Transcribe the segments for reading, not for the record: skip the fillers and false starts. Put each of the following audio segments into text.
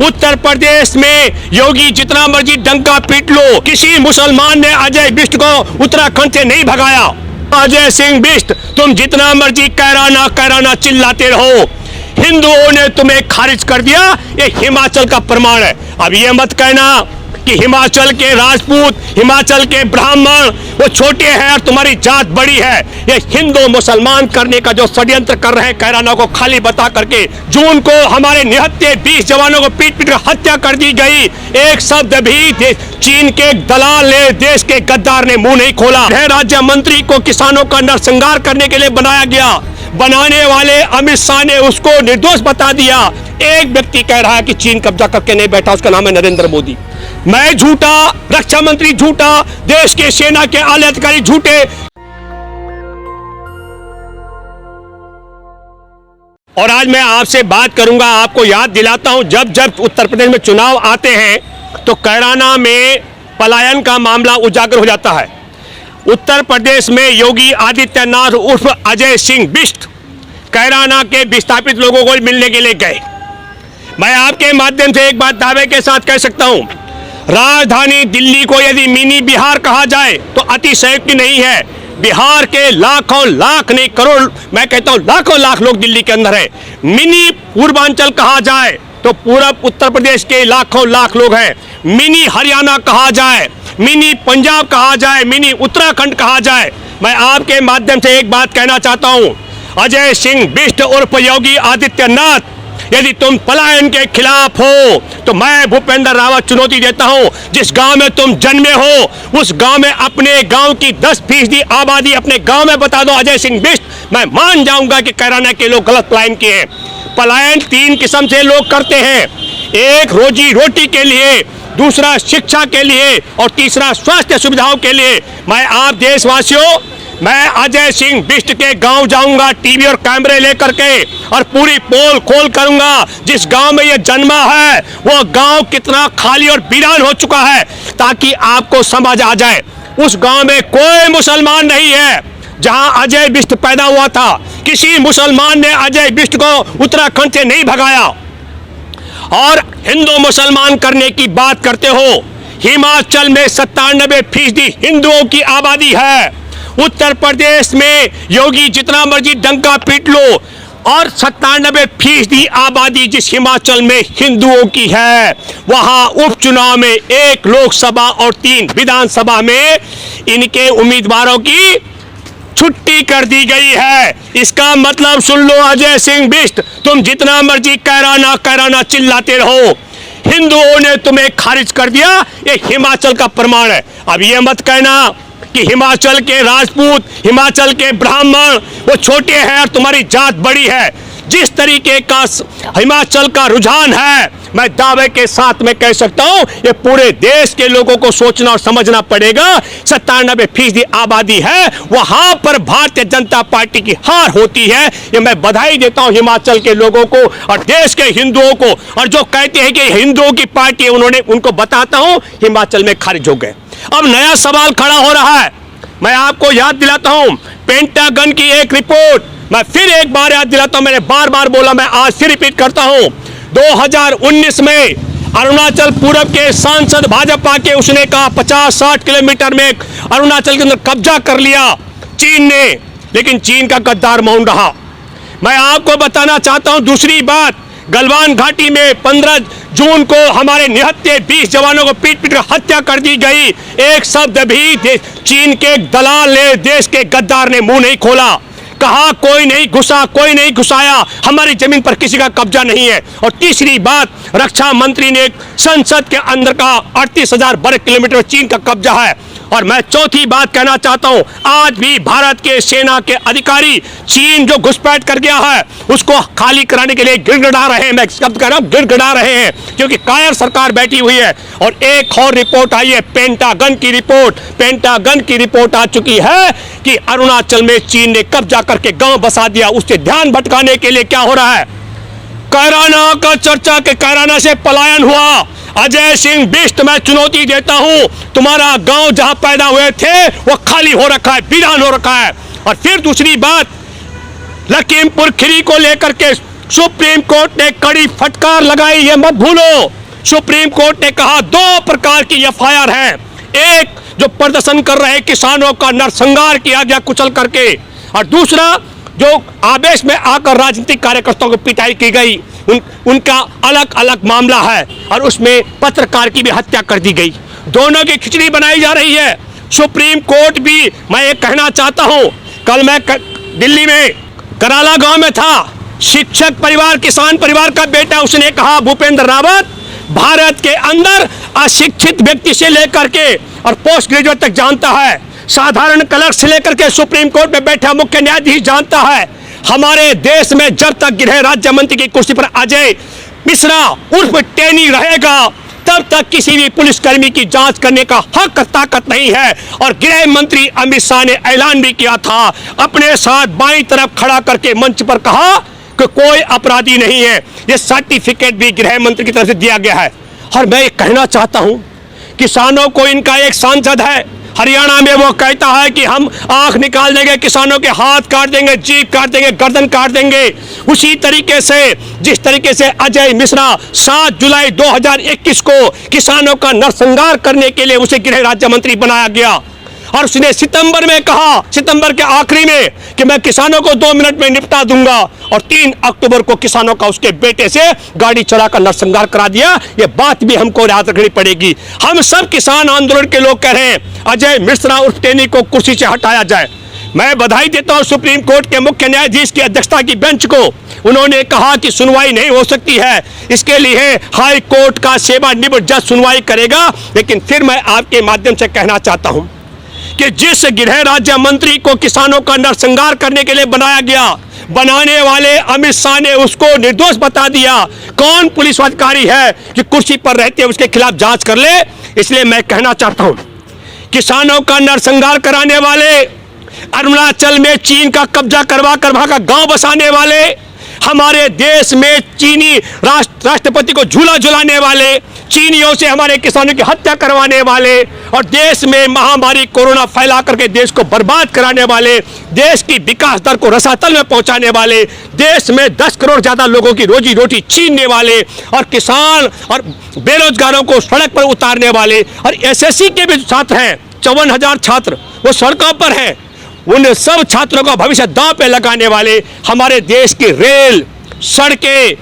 उत्तर प्रदेश में योगी जितना मर्जी डंका पीट लो, किसी मुसलमान ने अजय बिष्ट को उत्तराखंड से नहीं भगाया। अजय सिंह बिष्ट, तुम जितना मर्जी कैराना चिल्लाते रहो, हिंदुओं ने तुम्हें खारिज कर दिया। ये हिमाचल का प्रमाण है। अब ये मत कहना कि हिमाचल के राजपूत, हिमाचल के ब्राह्मण वो छोटे हैं और तुम्हारी जात बड़ी है। ये हिंदू मुसलमान करने का जो षड्यंत्र कर रहे हैं, कैराना को खाली बता करके। जून को हमारे निहत्थे 20 जवानों को पीट कर हत्या कर दी गई। एक शब्द भी चीन के दलाल ने, देश के गद्दार ने मुंह नहीं खोला। राज्य मंत्री को किसानों का नरसंहार करने के लिए बनाया गया। बनाने वाले अमित शाह ने उसको निर्दोष बता दिया। एक व्यक्ति कह रहा है कि चीन कब्जा करके नहीं बैठा, उसका नाम है नरेंद्र मोदी। मैं झूठा, रक्षा मंत्री झूठा, देश के सेना के आला अधिकारी झूठे। और आज मैं आपसे बात करूंगा, आपको याद दिलाता हूं, जब जब उत्तर प्रदेश में चुनाव आते हैं तो कैराना में पलायन का मामला उजागर हो जाता है। उत्तर प्रदेश में योगी आदित्यनाथ उर्फ अजय सिंह बिष्ट कैराना के विस्थापित लोगों को मिलने के लिए गए। मैं आपके माध्यम से एक बात दावे के साथ कह सकता हूं, राजधानी दिल्ली को यदि मिनी बिहार कहा जाए तो अतिशयोक्ति नहीं है। बिहार के लाखों लाख नहीं करोड़, मैं कहता हूं लाखों लाख लोग दिल्ली के अंदर है। मिनी पूर्वांचल कहा जाए तो पूरा उत्तर प्रदेश के लाखों लाख लोग हैं। मिनी हरियाणा कहा जाए, मिनी पंजाब कहा जाए, मिनी उत्तराखंड कहा जाए। मैं आपके माध्यम से एक बात कहना चाहता हूं, अजय सिंह बिष्ट उर्फ योगी आदित्यनाथ, यदि तुम पलायन के खिलाफ हो तो मैं भूपेंद्र रावत चुनौती देता हूं, जिस गांव में तुम जन्मे हो उस गांव में अपने गांव की 10% आबादी अपने गांव में बता दो अजय सिंह बिष्ट, मैं मान जाऊंगा कि कैराना के लोग गलत पलायन किए हैं। पलायन 3 किस्म से लोग करते हैं, एक रोजी रोटी के लिए, दूसरा शिक्षा के लिए और तीसरा स्वास्थ्य सुविधाओं के लिए। मैं आप देशवासियों, मैं अजय सिंह बिष्ट के गांव जाऊंगा टीवी और कैमरे लेकर के और पूरी पोल खोल करूंगा। जिस गांव में ये जन्मा है वो गांव कितना खाली और वीरान हो चुका है, ताकि आपको समझ आ जाए। उस गांव में कोई मुसलमान नहीं है जहां अजय बिष्ट पैदा हुआ था। किसी मुसलमान ने अजय बिष्ट को उत्तराखंड से नहीं भगाया। और हिंदू मुसलमान करने की बात करते हो, हिमाचल में 97% हिंदुओं की आबादी है। उत्तर प्रदेश में योगी जितना मर्जी डंका पीट लो और 97% आबादी जिस हिमाचल में हिंदुओं की है, वहां उपचुनाव में 1 लोकसभा और 3 विधानसभा में इनके उम्मीदवारों की छुट्टी कर दी गई है। इसका मतलब सुन लो अजय सिंह बिष्ट, तुम जितना मर्जी कैराना चिल्लाते रहो, हिंदुओं ने तुम्हें खारिज कर दिया। ये हिमाचल का प्रमाण है। अब ये मत कहना कि हिमाचल के राजपूत, हिमाचल के ब्राह्मण वो छोटे हैं और तुम्हारी जात बड़ी है। जिस तरीके का हिमाचल का रुझान है, मैं दावे के साथ में कह सकता हूं, ये पूरे देश के लोगों को सोचना और समझना पड़ेगा। 97% आबादी है, वहां पर भारतीय जनता पार्टी की हार होती है। ये मैं बधाई देता हूं हिमाचल के लोगों को और देश के हिंदुओं को। और जो कहते हैं कि हिंदुओं की पार्टी है, उनको बताता हूं हिमाचल में खारिज हो गए। अब नया सवाल खड़ा हो रहा है। मैं आपको याद दिलाता हूं पेंटागन की एक रिपोर्ट, मैं फिर एक बार याद दिलाता हूं, मैंने बार बार बोला, मैं आज फिर रिपीट करता हूं। 2019 में अरुणाचल पूरब के सांसद भाजपा के, उसने कहा 50-60 किलोमीटर में अरुणाचल के अंदर कब्जा कर लिया चीन ने, लेकिन चीन का गद्दार मौन रहा। मैं आपको बताना चाहता हूं दूसरी बात, गलवान घाटी में 15 जून को हमारे निहत्थे 20 जवानों को पीट कर हत्या कर दी गई। एक शब्द भी चीन के दलाल ने, देश के गद्दार ने मुंह नहीं खोला। कहा कोई नहीं घुसा, कोई नहीं घुसाया, हमारी जमीन पर किसी का कब्जा नहीं है। और तीसरी बात, रक्षा मंत्री ने संसद के अंदर कहा 38,000 वर्ग किलोमीटर चीन का कब्जा है। और मैं चौथी बात कहना चाहता हूं, आज भी भारत के सेना के अधिकारी चीन जो घुसपैठ कर गया है उसको खाली कराने के लिए गिड़गिड़ा रहे हैं। मैं शब्द कह रहा हूं, गिड़गिड़ा रहे हैं, क्योंकि कायर सरकार बैठी हुई है। और एक और रिपोर्ट आई है, पेंटागन की रिपोर्ट आ चुकी है कि अरुणाचल में चीन ने कब्जा करके गांव बसा दिया। उससे ध्यान भटकाने के लिए क्या हो रहा है, कैराना का चर्चा के कैराना से पलायन हुआ। अजय सिंह बिष्ट, मैं चुनौती देता हूं, तुम्हारा गांव जहां पैदा हुए थे वो खाली हो रखा है, वीरान हो रखा है। और फिर दूसरी बात, लखीमपुर खीरी को लेकर के सुप्रीम कोर्ट ने कड़ी फटकार लगाई, ये मत भूलो। सुप्रीम कोर्ट ने कहा 2 प्रकार की एफआईआर है। एक, जो प्रदर्शन कर रहे किसानों का नरसंहार किया गया कुचल करके, और दूसरा जो आवेश में आकर राजनीतिक कार्यकर्ताओं को पिटाई की गई, उनका अलग अलग मामला है, और उसमें पत्रकार की भी हत्या कर दी गई। दोनों की खिचड़ी बनाई जा रही है। सुप्रीम कोर्ट भी, मैं ये कहना चाहता हूं, कल मैं दिल्ली में कराला गांव में था, शिक्षक परिवार, किसान परिवार का बेटा, उसने कहा भूपेंद्र रावत भारत के अंदर अशिक्षित व्यक्ति से लेकर के और पोस्ट ग्रेजुएट तक जानता है, साधारण क्लर्क से लेकर के सुप्रीम कोर्ट में बैठा मुख्य न्यायाधीश जानता है, हमारे देश में जब तक गृह राज्य मंत्री की कुर्सी पर अजय मिश्रा उर्फ टेनी रहेगा, तब तक किसी भी पुलिसकर्मी की जांच करने का हक और नहीं है। और गृह मंत्री अमित शाह ने ऐलान भी किया था, अपने साथ बाईं तरफ खड़ा करके मंच पर कहा कि कोई अपराधी नहीं है। ये सर्टिफिकेट भी गृह मंत्री की तरफ से दिया गया है। और मैं ये कहना चाहता हूं, किसानों को इनका एक सांसद है हरियाणा में, वो कहता है कि हम आंख निकाल देंगे, किसानों के हाथ काट देंगे, जीभ काट देंगे, गर्दन काट देंगे। उसी तरीके से जिस तरीके से अजय मिश्रा 7 जुलाई 2021 को किसानों का नरसंहार करने के लिए उसे गृह राज्य मंत्री बनाया गया, और उसने सितंबर में कहा, सितंबर के आखिरी में, कि मैं किसानों को 2 मिनट में निपटा दूंगा, और 3 अक्टूबर को किसानों का उसके बेटे से गाड़ी चढ़ाकर नरसंहार करा दिया। ये बात भी हमको याद रखनी पड़ेगी। हम सब किसान आंदोलन के लोग कह रहे हैं अजय मिश्रा उर्फ टेनी को कुर्सी से हटाया जाए। मैं बधाई देता हूं सुप्रीम कोर्ट के मुख्य न्यायाधीश की अध्यक्षता की बेंच को। उन्होंने कहा कि सुनवाई नहीं हो सकती है, इसके लिए हाई कोर्ट का सेवानिवृत्त जज सुनवाई करेगा। लेकिन फिर मैं आपके माध्यम से कहना चाहता हूं कि जिस गृह राज्य मंत्री को किसानों का नरसंहार करने के लिए बनाया गया, बनाने वाले अमित शाह ने उसको निर्दोष बता दिया। कौन पुलिस अधिकारी है कि कुर्सी पर रहते उसके खिलाफ जांच कर ले? इसलिए मैं कहना चाहता हूं, किसानों का नरसंहार कराने वाले, अरुणाचल में चीन का कब्जा करवा का गांव बसाने वाले, हमारे देश में चीनी राष्ट्रपति को झूला झुलाने वाले, चीनियों से हमारे किसानों की हत्या करवाने वाले, और देश में महामारी कोरोना फैला करके देश को बर्बाद कराने वाले, देश की विकास दर को रसातल में पहुंचाने वाले, देश में 10 करोड़ ज्यादा लोगों की रोजी रोटी छीनने वाले, और किसान और बेरोजगारों को सड़क पर उतारने वाले, और एसएससी के भी छात्र हैं 54,000 छात्र वो सड़कों पर हैं, उन सब छात्रों का भविष्य दांव पे लगाने वाले, हमारे देश की रेल, सड़कें,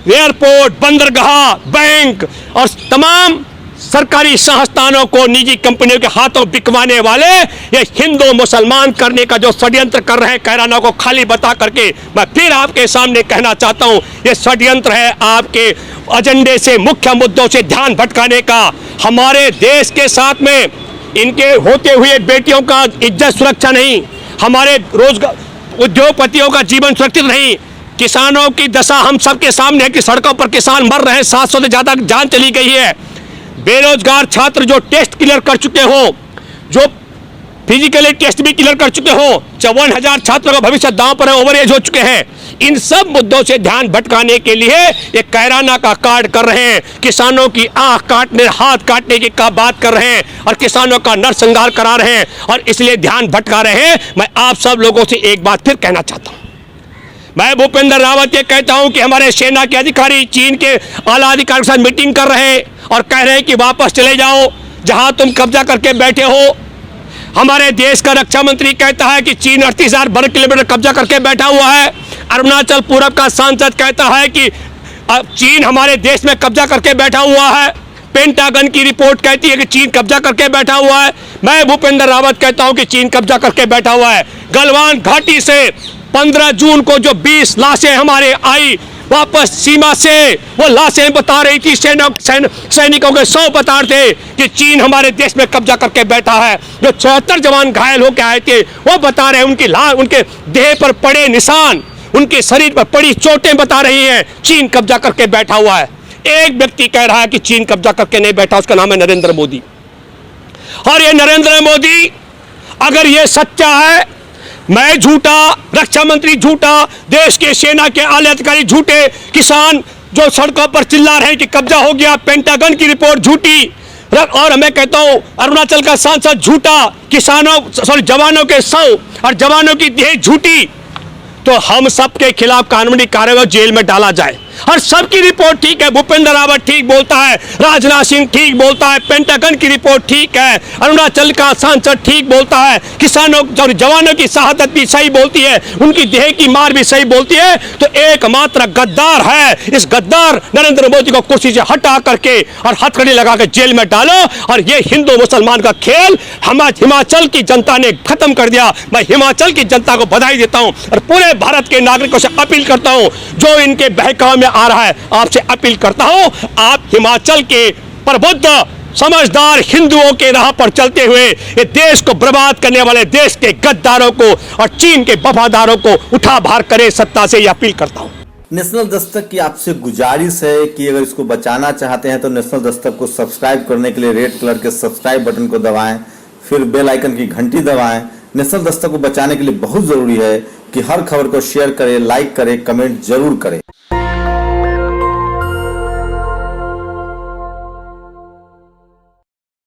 एयरपोर्ट, बंदरगाह, बैंक और तमाम सरकारी संस्थानों को निजी कंपनियों के हाथों बिकवाने वाले, ये हिंदू मुसलमान करने का जो षड्यंत्र कर रहे हैं, कैराना को खाली बता करके, मैं फिर आपके सामने कहना चाहता हूं, ये षड्यंत्र है आपके एजेंडे से, मुख्य मुद्दों से ध्यान भटकाने का। हमारे देश के साथ में इनके होते हुए बेटियों का इज्जत सुरक्षा नहीं, हमारे रोजगार उद्योगपतियों का जीवन सुरक्षित नहीं, किसानों की दशा हम सबके सामने है कि सड़कों पर किसान मर रहे हैं, 700 से ज्यादा जान चली गई है। बेरोजगार छात्र जो टेस्ट क्लियर कर चुके हो, जो फिजिकली टेस्ट भी क्लियर कर चुके हो, 54,000 छात्रों का भविष्य दांव पर है, ओवर एज हो चुके हैं। इन सब मुद्दों से ध्यान भटकाने के लिए ये कैराना का कार्ड कर रहे हैं, किसानों की आंख काटने, हाथ काटने की बात कर रहे हैं, और किसानों का नरसंहार करा रहे हैं, और इसलिए ध्यान भटका रहे हैं। मैं आप सब लोगों से एक बात फिर कहना चाहता हूं, मैं भूपेंद्र रावत ये कहता हूं कि हमारे सेना के अधिकारी चीन के आला अधिकारियों के साथ मीटिंग कर रहे हैं और कह रहे हैं कि वापस चले जाओ जहां तुम कब्जा करके बैठे हो। हमारे देश का रक्षा मंत्री कहता है कि चीन 38,000 वर्ग किलोमीटर कब्जा करके बैठा हुआ है। अरुणाचल पूरब का सांसद कहता है कि चीन हमारे देश में कब्जा करके बैठा हुआ है। पेंटागन की रिपोर्ट कहती है कि चीन कब्जा करके बैठा हुआ है। मैं भूपेंद्र रावत कहता हूं कि चीन कब्जा करके बैठा हुआ है। गलवान घाटी से 15 जून को जो 20 लाशें हमारे आई वापस सीमा से, वो लाशें बता रही थी, सैनिकों के 100 बता रहे थे कि चीन हमारे देश में कब्जा करके बैठा है। जो 76 जवान घायल होकर आए थे वो बता रहे हैं, उनके देह पर पड़े निशान, उनके शरीर पर पड़ी चोटें बता रही हैं चीन कब्जा करके बैठा हुआ है। एक व्यक्ति कह रहा है कि चीन कब्जा करके नहीं बैठा, उसका नाम है नरेंद्र मोदी। और ये नरेंद्र मोदी अगर ये सच्चा है, मैं झूठा, रक्षा मंत्री झूठा, देश के सेना के आला अधिकारी झूठे, किसान जो सड़कों पर चिल्ला रहे हैं कि कब्जा हो गया, पेंटागन की रिपोर्ट झूठी, और मैं कहता हूं अरुणाचल का सांसद झूठा, जवानों के 100 और जवानों की देह झूठी, तो हम सबके खिलाफ कानूनी कार्रवाई जेल में डाला जाए। और सबकी रिपोर्ट ठीक है, भूपेंद्र रावत ठीक बोलता है, राजनाथ सिंह ठीक बोलता है, पेंटागन की रिपोर्ट ठीक है, अरुणाचल का सांसद ठीक बोलता है, किसानों और जवानों की शहादत भी सही बोलती है, उनकी देह की मार भी सही बोलती है। तो एकमात्र गद्दार है, इस गद्दार नरेंद्र मोदी को कुर्सी से हटा करके और हथकड़ी लगा के जेल में डालो। और ये हिंदू मुसलमान का खेल हिमाचल की जनता ने खत्म कर दिया। मैं हिमाचल की जनता को बधाई देता हूं और पूरे भारत के नागरिकों से अपील करता हूं, जो इनके बहकावे में आ रहा है, आपसे अपील करता हूं, आप हिमाचल के प्रबुद्ध समझदार हिंदुओं के राह पर चलते हुए ये देश को बर्बाद करने वाले देश के गद्दारों को और चीन के वफादारों को उठा बाहर करे, सत्ता से यह अपील करता हूं। नेशनल दस्तक की आपसे गुजारिश है कि अगर इसको बचाना चाहते हैं तो नेशनल दस्तक को सब्सक्राइब करने के लिए रेड कलर के सब्सक्राइब बटन को दबाएं, फिर बेल आइकन की घंटी दबाएं। नेशनल दस्तक को बचाने के लिए बहुत जरूरी है कि हर खबर को शेयर करें, लाइक करें, कमेंट जरूर करें।